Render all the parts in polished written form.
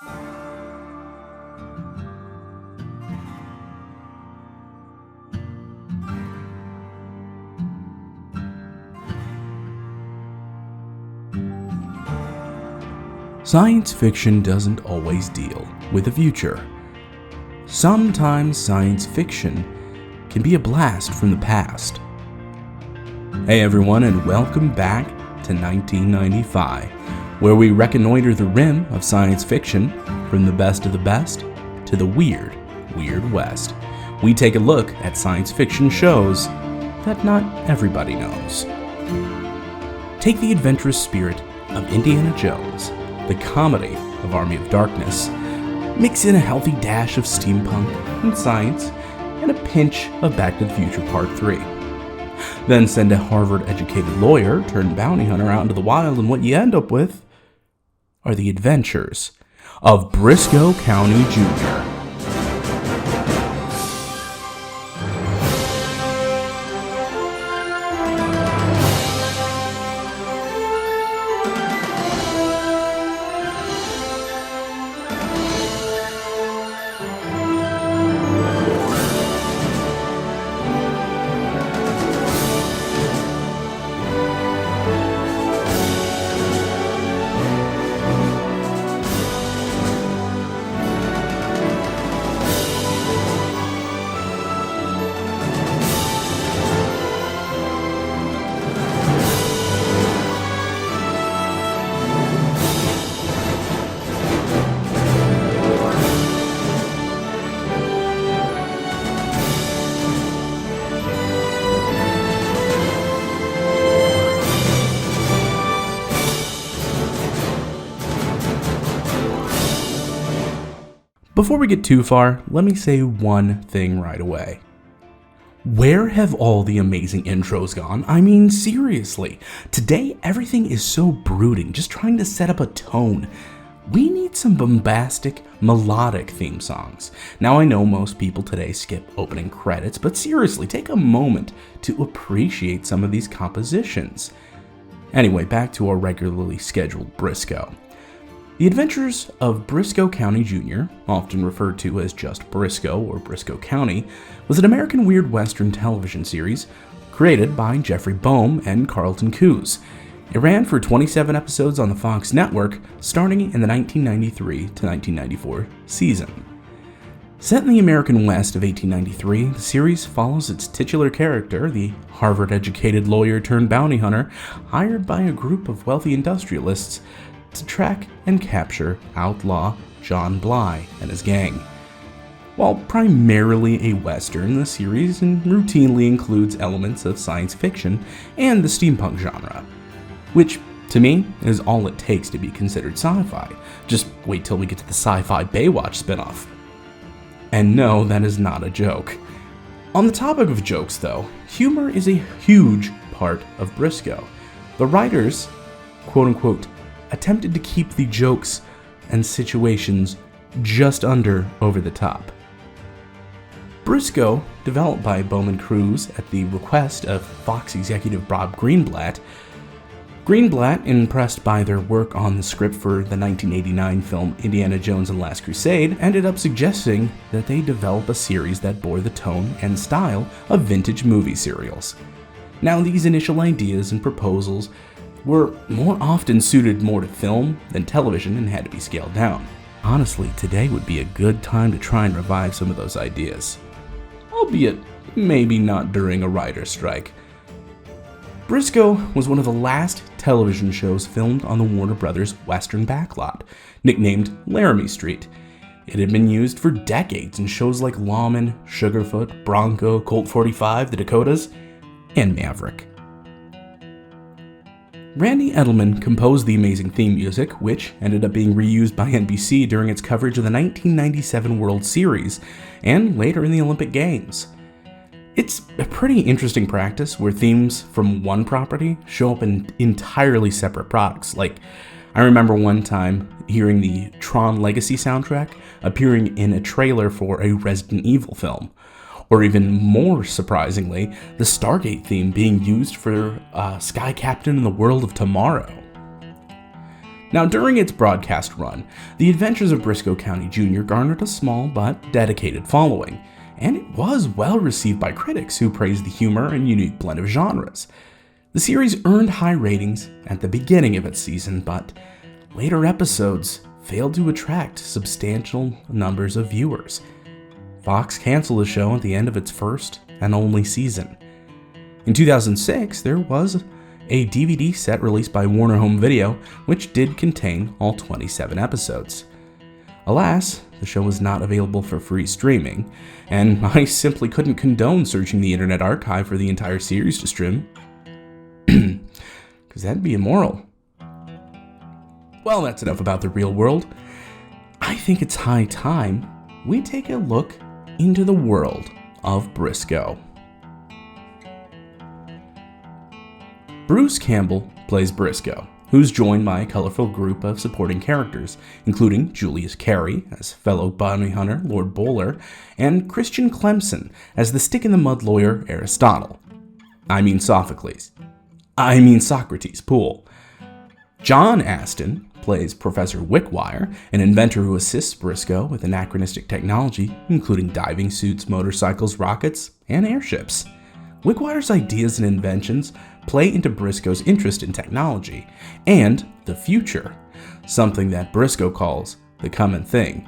Science fiction doesn't always deal with the future. Sometimes science fiction can be a blast from the past. Hey everyone, and welcome back to 1995, where we reconnoiter the rim of science fiction from the best of the best to the weird, weird west. We take a look at science fiction shows that not everybody knows. Take the adventurous spirit of Indiana Jones, the comedy of Army of Darkness, mix in a healthy dash of steampunk and science, and a pinch of Back to the Future Part 3. Then send a Harvard-educated lawyer turned bounty hunter out into the wild, and what you end up with are the adventures of Brisco County Jr. Before we get too far, let me say one thing right away. Where have all the amazing intros gone? I mean, seriously. Today, everything is so brooding, just trying to set up a tone. We need some bombastic, melodic theme songs. Now, I know most people today skip opening credits, but seriously, take a moment to appreciate some of these compositions. Anyway, back to our regularly scheduled Brisco. The Adventures of Brisco County Jr., often referred to as just Brisco or Brisco County, was an American Weird Western television series created by Jeffrey Boehm and Carlton Cuse. It ran for 27 episodes on the Fox network, starting in the 1993 to 1994 season. Set in the American West of 1893, the series follows its titular character, the Harvard-educated lawyer turned bounty hunter, hired by a group of wealthy industrialists to track and capture outlaw John Bly and his gang. While primarily a Western, the series routinely includes elements of science fiction and the steampunk genre, which, to me, is all it takes to be considered sci-fi. Just wait till we get to the sci-fi Baywatch spinoff. And no, that is not a joke. On the topic of jokes, though, humor is a huge part of Brisco. The writers, quote-unquote, attempted to keep the jokes and situations just over the top. Brisco, developed by Bowman Cruise at the request of Fox executive Bob Greenblatt, impressed by their work on the script for the 1989 film Indiana Jones and the Last Crusade, ended up suggesting that they develop a series that bore the tone and style of vintage movie serials. Now, these initial ideas and proposals were more often suited more to film than television and had to be scaled down. Honestly, today would be a good time to try and revive some of those ideas. Albeit, maybe not during a writer's strike. Brisco was one of the last television shows filmed on the Warner Brothers Western backlot, nicknamed Laramie Street. It had been used for decades in shows like Lawman, Sugarfoot, Bronco, Colt 45, The Dakotas, and Maverick. Randy Edelman composed the amazing theme music, which ended up being reused by NBC during its coverage of the 1997 World Series and later in the Olympic Games. It's a pretty interesting practice where themes from one property show up in entirely separate products. Like, I remember one time hearing the Tron Legacy soundtrack appearing in a trailer for a Resident Evil film. Or even more surprisingly, the Stargate theme being used for Sky Captain in the World of Tomorrow. Now, during its broadcast run, The Adventures of Brisco County Jr. garnered a small but dedicated following, and it was well received by critics who praised the humor and unique blend of genres. The series earned high ratings at the beginning of its season, but later episodes failed to attract substantial numbers of viewers. Fox canceled the show at the end of its first and only season. In 2006, there was a DVD set released by Warner Home Video, which did contain all 27 episodes. Alas, the show was not available for free streaming, and I simply couldn't condone searching the Internet Archive for the entire series to stream, because that'd be immoral. Well, that's enough about the real world. I think it's high time we take a look into the world of Brisco. Bruce Campbell plays Brisco, who's joined by a colorful group of supporting characters, including Julius Carey as fellow bounty hunter Lord Bowler, and Christian Clemson as the stick-in-the-mud lawyer Aristotle. Socrates Poole. John Aston plays Professor Wickwire, an inventor who assists Brisco with anachronistic technology, including diving suits, motorcycles, rockets, and airships. Wickwire's ideas and inventions play into Brisco's interest in technology and the future, something that Brisco calls the coming thing,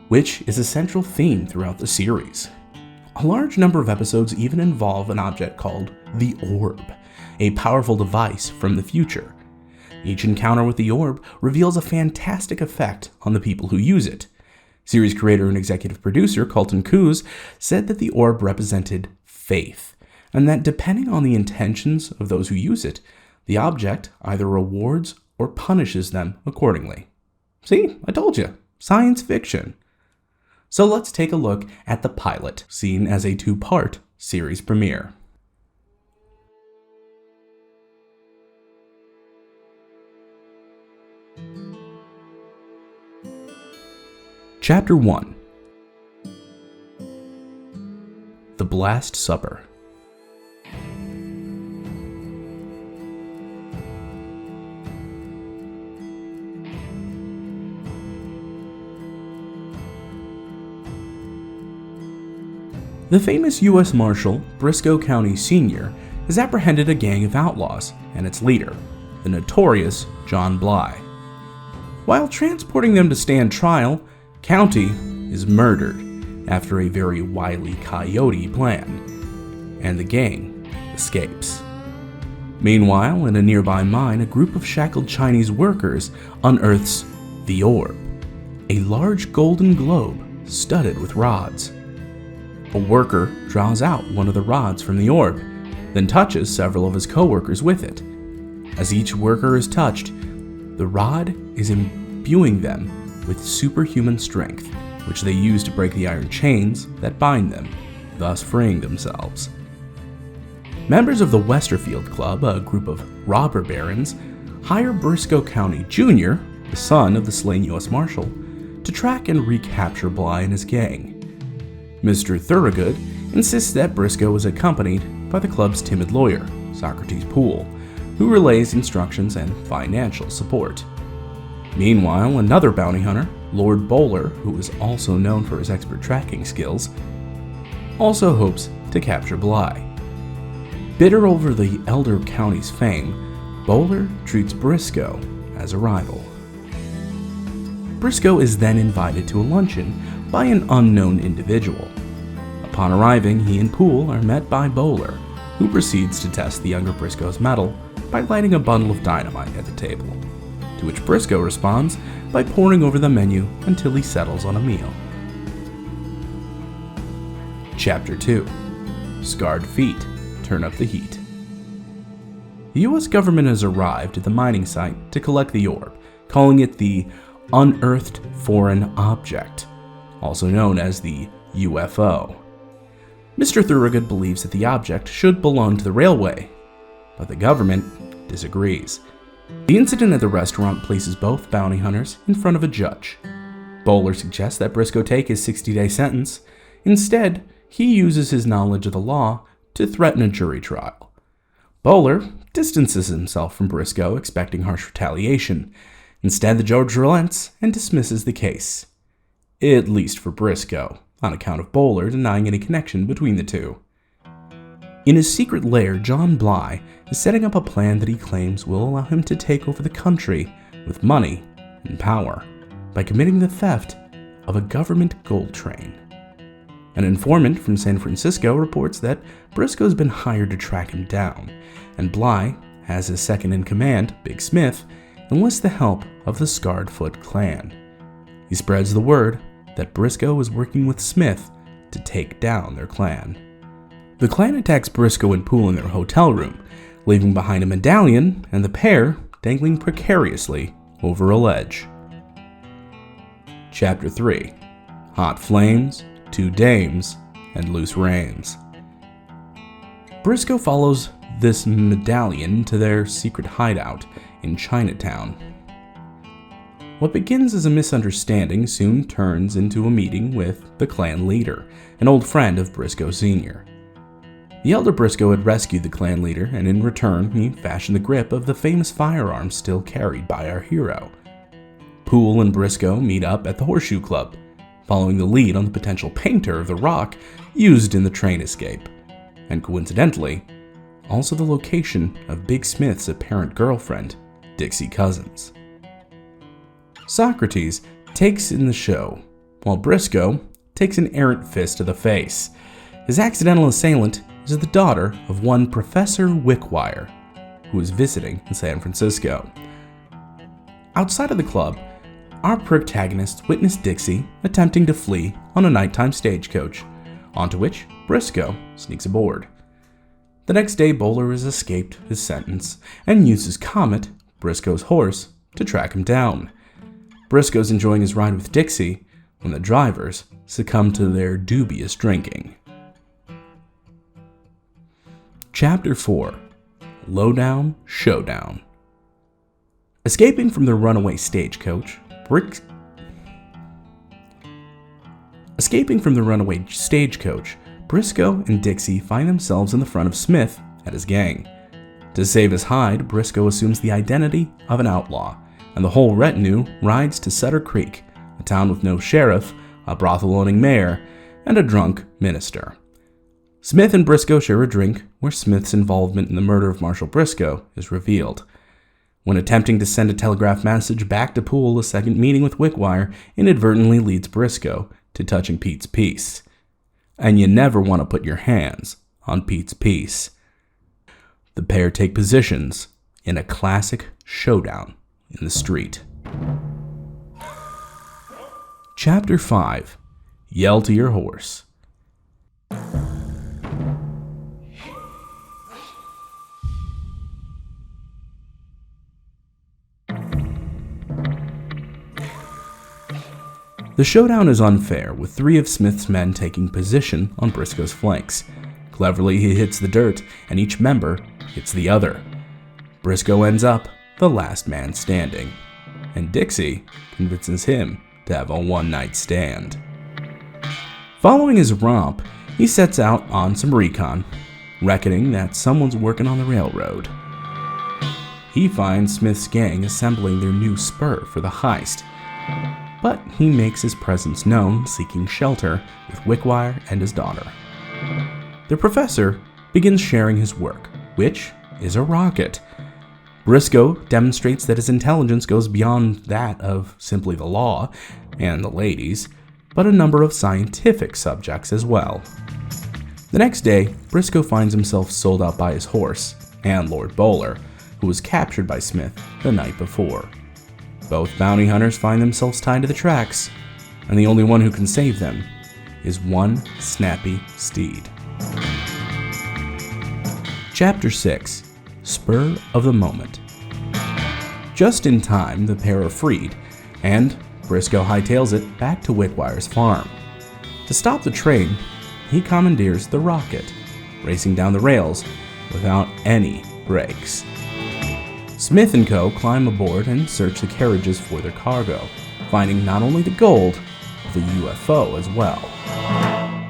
which is a central theme throughout the series. A large number of episodes even involve an object called the Orb, a powerful device from the future. Each encounter with the orb reveals a fantastic effect on the people who use it. Series creator and executive producer Colton Coos said that the orb represented faith, and that depending on the intentions of those who use it, the object either rewards or punishes them accordingly. See, I told you, science fiction. So let's take a look at the pilot, seen as a two-part series premiere. Chapter 1. The Blast Supper. The famous U.S. Marshal, Brisco County Sr., has apprehended a gang of outlaws and its leader, the notorious John Bly. While transporting them to stand trial, County is murdered after a very wily coyote plan, and the gang escapes. Meanwhile, in a nearby mine, a group of shackled Chinese workers unearths the Orb, a large golden globe studded with rods. A worker draws out one of the rods from the orb, then touches several of his co-workers with it. As each worker is touched, the rod is imbuing them with superhuman strength, which they use to break the iron chains that bind them, thus freeing themselves. Members of the Westerfield Club, a group of robber barons, hire Brisco County Jr., the son of the slain U.S. Marshal, to track and recapture Bly and his gang. Mr. Thorogood insists that Brisco is accompanied by the club's timid lawyer, Socrates Poole, who relays instructions and financial support. Meanwhile, another bounty hunter, Lord Bowler, who is also known for his expert tracking skills, also hopes to capture Bly. Bitter over the elder county's fame, Bowler treats Brisco as a rival. Brisco is then invited to a luncheon by an unknown individual. Upon arriving, he and Poole are met by Bowler, who proceeds to test the younger Brisco's mettle by lighting a bundle of dynamite at the table, to which Brisco responds by poring over the menu until he settles on a meal. Chapter 2. Scarred Feet Turn Up the Heat. The U.S. government has arrived at the mining site to collect the orb, calling it the Unearthed Foreign Object, also known as the UFO. Mr. Thorogood believes that the object should belong to the railway, but the government disagrees. The incident at the restaurant places both bounty hunters in front of a judge. Bowler suggests that Brisco take his 60-day sentence. Instead, he uses his knowledge of the law to threaten a jury trial. Bowler distances himself from Brisco, expecting harsh retaliation. Instead, the judge relents and dismisses the case. At least for Brisco, on account of Bowler denying any connection between the two. In his secret lair, John Bly is setting up a plan that he claims will allow him to take over the country with money and power by committing the theft of a government gold train. An informant from San Francisco reports that Brisco has been hired to track him down, and Bly has his second-in-command, Big Smith, enlist the help of the Scarred Foot clan. He spreads the word that Brisco is working with Smith to take down their clan. The clan attacks Brisco and Poole in their hotel room, leaving behind a medallion and the pair dangling precariously over a ledge. Chapter 3: Hot Flames, Two Dames, and Loose Reins. Brisco follows this medallion to their secret hideout in Chinatown. What begins as a misunderstanding soon turns into a meeting with the clan leader, an old friend of Brisco Sr. The elder Brisco had rescued the clan leader, and in return he fashioned the grip of the famous firearm still carried by our hero. Poole and Brisco meet up at the Horseshoe Club, following the lead on the potential painter of the rock used in the train escape, and coincidentally, also the location of Big Smith's apparent girlfriend, Dixie Cousins. Socrates takes in the show, while Brisco takes an errant fist to the face. His accidental assailant is the daughter of one Professor Wickwire, who is visiting in San Francisco. Outside of the club, our protagonists witness Dixie attempting to flee on a nighttime stagecoach, onto which Brisco sneaks aboard. The next day, Bowler has escaped his sentence and uses Comet, Brisco's horse, to track him down. Brisco's enjoying his ride with Dixie when the drivers succumb to their dubious drinking. Chapter 4: Lowdown Showdown. Escaping from the runaway stagecoach, Brisco and Dixie find themselves in the front of Smith and his gang. To save his hide, Brisco assumes the identity of an outlaw, and the whole retinue rides to Sutter Creek, a town with no sheriff, a brothel-owning mayor, and a drunk minister. Smith and Brisco share a drink where Smith's involvement in the murder of Marshall Brisco is revealed. When attempting to send a telegraph message back to Poole, a second meeting with Wickwire inadvertently leads Brisco to touching Pete's piece. And you never want to put your hands on Pete's piece. The pair take positions in a classic showdown in the street. Chapter 5: Yell to Your Horse. The showdown is unfair, with three of Smith's men taking position on Brisco's flanks. Cleverly, he hits the dirt, and each member hits the other. Brisco ends up the last man standing, and Dixie convinces him to have a one-night stand. Following his romp, he sets out on some recon, reckoning that someone's working on the railroad. He finds Smith's gang assembling their new spur for the heist, but he makes his presence known, seeking shelter with Wickwire and his daughter. The professor begins sharing his work, which is a rocket. Brisco demonstrates that his intelligence goes beyond that of simply the law and the ladies, but a number of scientific subjects as well. The next day, Brisco finds himself sold out by his horse and Lord Bowler, who was captured by Smith the night before. Both bounty hunters find themselves tied to the tracks, and the only one who can save them is one snappy steed. Chapter 6: Spur of the Moment. Just in time, the pair are freed, and Brisco hightails it back to Wickwire's farm. To stop the train, he commandeers the rocket, racing down the rails without any brakes. Smith and co. climb aboard and search the carriages for their cargo, finding not only the gold, but the UFO as well.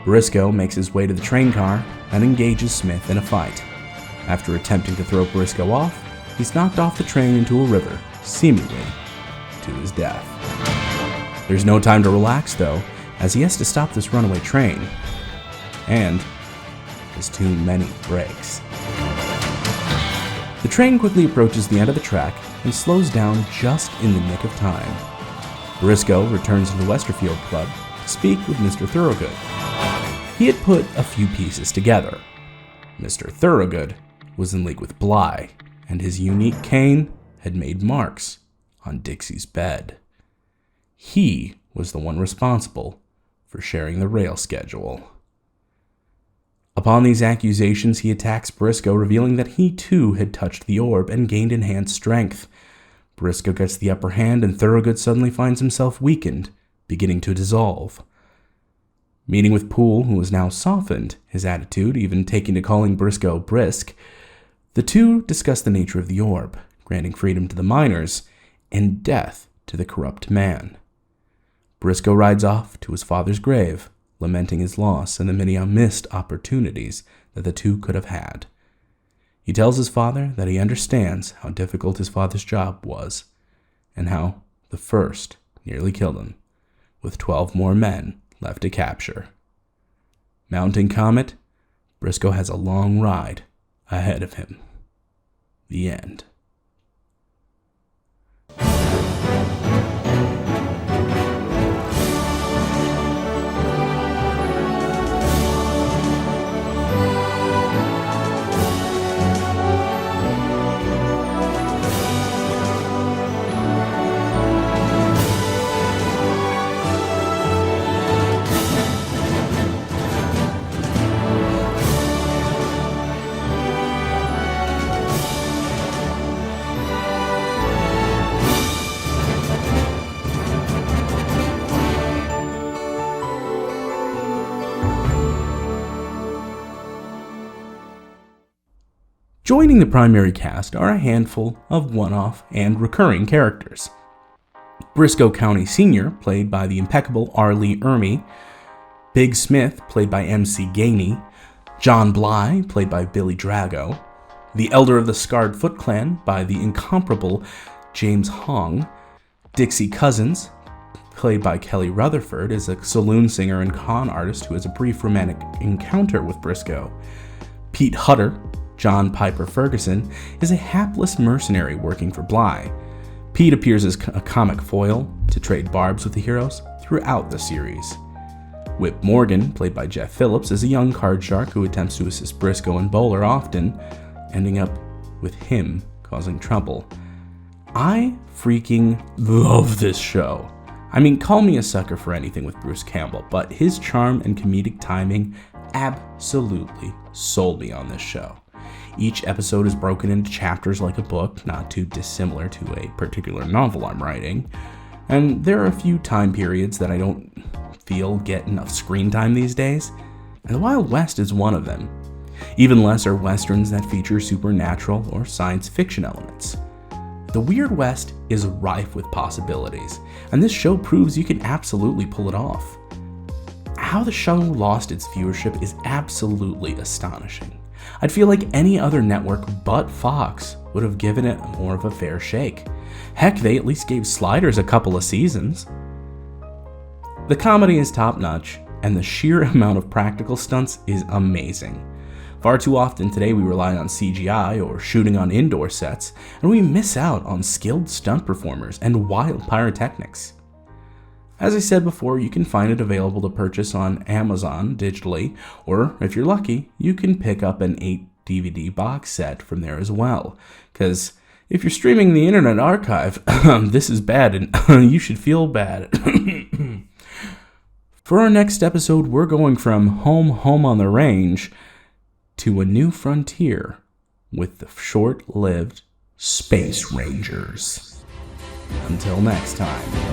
Brisco makes his way to the train car and engages Smith in a fight. After attempting to throw Brisco off, he's knocked off the train into a river, seemingly to his death. There's no time to relax, though, as he has to stop this runaway train. And there's too many brakes. The train quickly approaches the end of the track and slows down just in the nick of time. Brisco returns to the Westerfield Club to speak with Mr. Thorogood. He had put a few pieces together. Mr. Thorogood was in league with Bly, and his unique cane had made marks on Dixie's bed. He was the one responsible for sharing the rail schedule. Upon these accusations, he attacks Brisco, revealing that he too had touched the orb and gained enhanced strength. Brisco gets the upper hand, and Thorogood suddenly finds himself weakened, beginning to dissolve. Meeting with Poole, who has now softened his attitude, even taking to calling Brisco brisk, the two discuss the nature of the orb, granting freedom to the miners and death to the corrupt man. Brisco rides off to his father's grave, lamenting his loss and the many missed opportunities that the two could have had. He tells his father that he understands how difficult his father's job was, and how the first nearly killed him, with 12 more men left to capture. Mounting Comet, Brisco has a long ride ahead of him. The end. Joining the primary cast are a handful of one-off and recurring characters. Brisco County Sr., played by the impeccable R. Lee Ermey, Big Smith, played by M.C. Gainey, John Bly, played by Billy Drago, the Elder of the Scarred Foot Clan, by the incomparable James Hong, Dixie Cousins, played by Kelly Rutherford, is a saloon singer and con artist who has a brief romantic encounter with Brisco. Pete Hutter, John Piper Ferguson, is a hapless mercenary working for Bly. Pete appears as a comic foil to trade barbs with the heroes throughout the series. Whip Morgan, played by Jeff Phillips, is a young card shark who attempts to assist Brisco and Bowler, often ending up with him causing trouble. I freaking love this show. I mean, call me a sucker for anything with Bruce Campbell, but his charm and comedic timing absolutely sold me on this show. Each episode is broken into chapters like a book, not too dissimilar to a particular novel I'm writing, and there are a few time periods that I don't feel get enough screen time these days, and the Wild West is one of them. Even less are westerns that feature supernatural or science fiction elements. The Weird West is rife with possibilities, and this show proves you can absolutely pull it off. How the show lost its viewership is absolutely astonishing. I'd feel like any other network but Fox would have given it more of a fair shake. Heck, they at least gave Sliders a couple of seasons. The comedy is top-notch, and the sheer amount of practical stunts is amazing. Far too often today we rely on CGI or shooting on indoor sets, and we miss out on skilled stunt performers and wild pyrotechnics. As I said before, you can find it available to purchase on Amazon digitally, or if you're lucky, you can pick up an 8 DVD box set from there as well. Because if you're streaming the Internet Archive, this is bad and you should feel bad. For our next episode, we're going from home on the range to a new frontier with the short-lived Space Rangers. Until next time.